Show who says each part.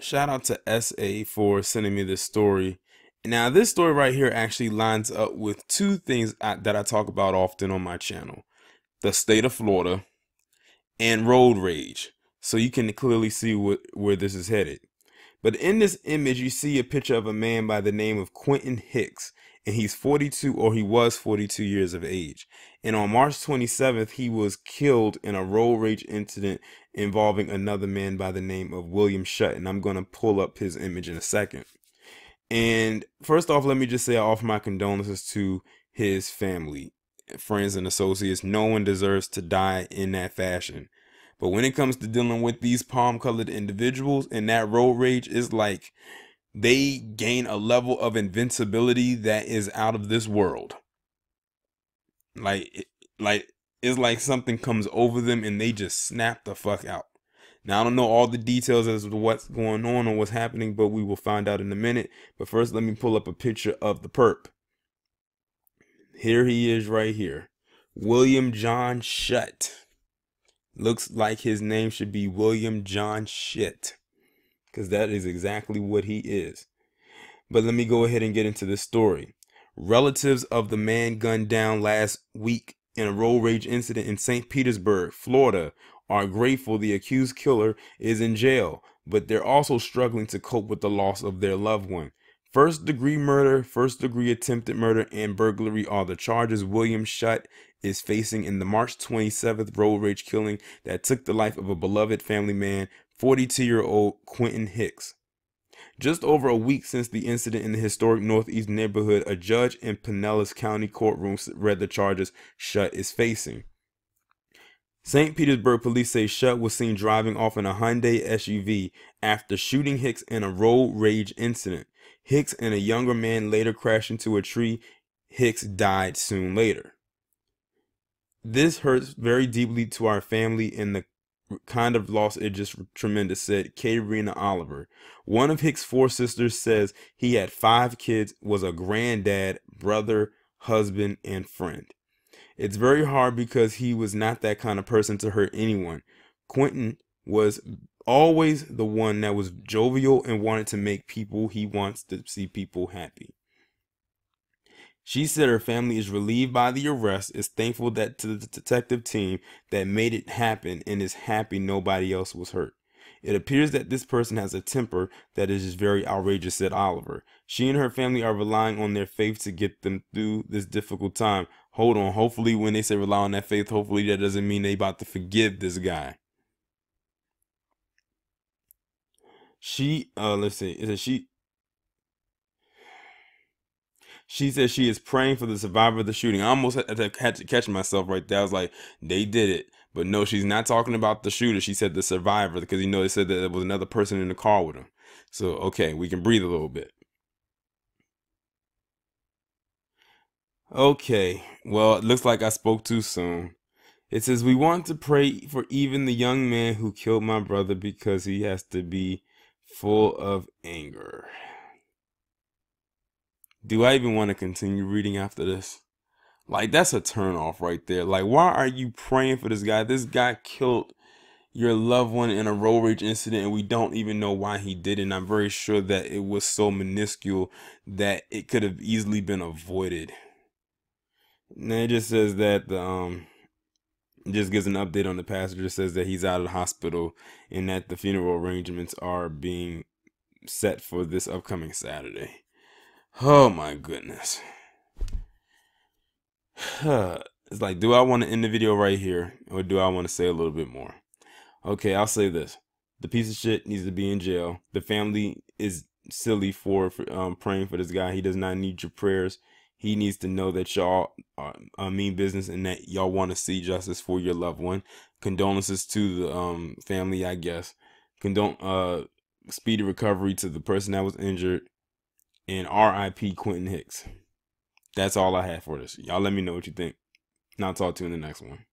Speaker 1: Shout out to SA for sending me this story. Now, this story right here actually lines up with two things that I talk about often on my channel: the state of Florida and road rage. So you can clearly see where this is headed. But in this image, you see a picture of a man by the name of Quentin Hicks, and he's 42, or he was 42 years of age. And on March 27th, he was killed in a road rage incident involving another man by the name of William Shutt. And I'm going to pull up his image in a second. And first off, let me just say I offer my condolences to his family, friends, and associates. No one deserves to die in that fashion. But when it comes to dealing with these palm-colored individuals and that road rage, is like they gain a level of invincibility that is out of this world. Like it's like something comes over them and they just snap the fuck out. Now, I don't know all the details as to what's going on or what's happening, but we will find out in a minute. But first, let me pull up a picture of the perp. Here he is right here. William John Shutt. Looks like his name should be William John Shit, because that is exactly what he is. But let me go ahead and get into this story. Relatives of the man gunned down last week in a road rage incident in St. Petersburg, Florida, are grateful the accused killer is in jail, but they're also struggling to cope with the loss of their loved one. First-degree murder, first-degree attempted murder, and burglary are the charges William Shutt is facing in the March 27th road rage killing that took the life of a beloved family man, 42-year-old Quentin Hicks. Just over a week since the incident in the historic Northeast neighborhood, a judge in Pinellas County courtroom read the charges Shutt is facing. St. Petersburg police say Shutt was seen driving off in a Hyundai SUV after shooting Hicks in a road rage incident. Hicks and a younger man later crashed into a tree. Hicks died soon later. This hurts very deeply to our family, and the kind of loss is just tremendous, said Karina Oliver. One of Hicks' 4 sisters says he had 5 kids, was a granddad, brother, husband, and friend. It's very hard because he was not that kind of person to hurt anyone. Quentin was always the one that was jovial and wanted to make people, he wants to see people happy. She said her family is relieved by the arrest, is thankful that to the detective team that made it happen, and is happy nobody else was hurt. It appears that this person has a temper that is just very outrageous, said Oliver. She and her family are relying on their faith to get them through this difficult time. Hold on, hopefully when they say rely on that faith, hopefully that doesn't mean they about to forgive this guy. Let's see, is it She said she is praying for the survivor of the shooting. I almost had to catch myself right there. I was like, they did it. But no, she's not talking about the shooter. She said the survivor, because they said that there was another person in the car with him. So, okay, we can breathe a little bit. Okay, well, it looks like I spoke too soon. It says, we want to pray for even the young man who killed my brother because he has to be full of anger. Do I even want to continue reading after this? Like, that's a turn off right there. Like, why are you praying for this guy? This guy killed your loved one in a road rage incident, and we don't even know why he did it. And I'm very sure that it was so minuscule that it could have easily been avoided. And it just says that it just gives an update on the passenger. It says that he's out of the hospital and that the funeral arrangements are being set for this upcoming Saturday. Oh my goodness. It's like, do I want to end the video right here, or do I want to say a little bit more? Okay, I'll say this. The piece of shit needs to be in jail. The family is silly for praying for this guy. He does not need your prayers. He needs to know that y'all mean business and that y'all want to see justice for your loved one. Condolences to the family, I guess. Speedy recovery to the person that was injured. And R.I.P. Quentin Hicks. That's all I have for this. Y'all let me know what you think. And I'll talk to you in the next one.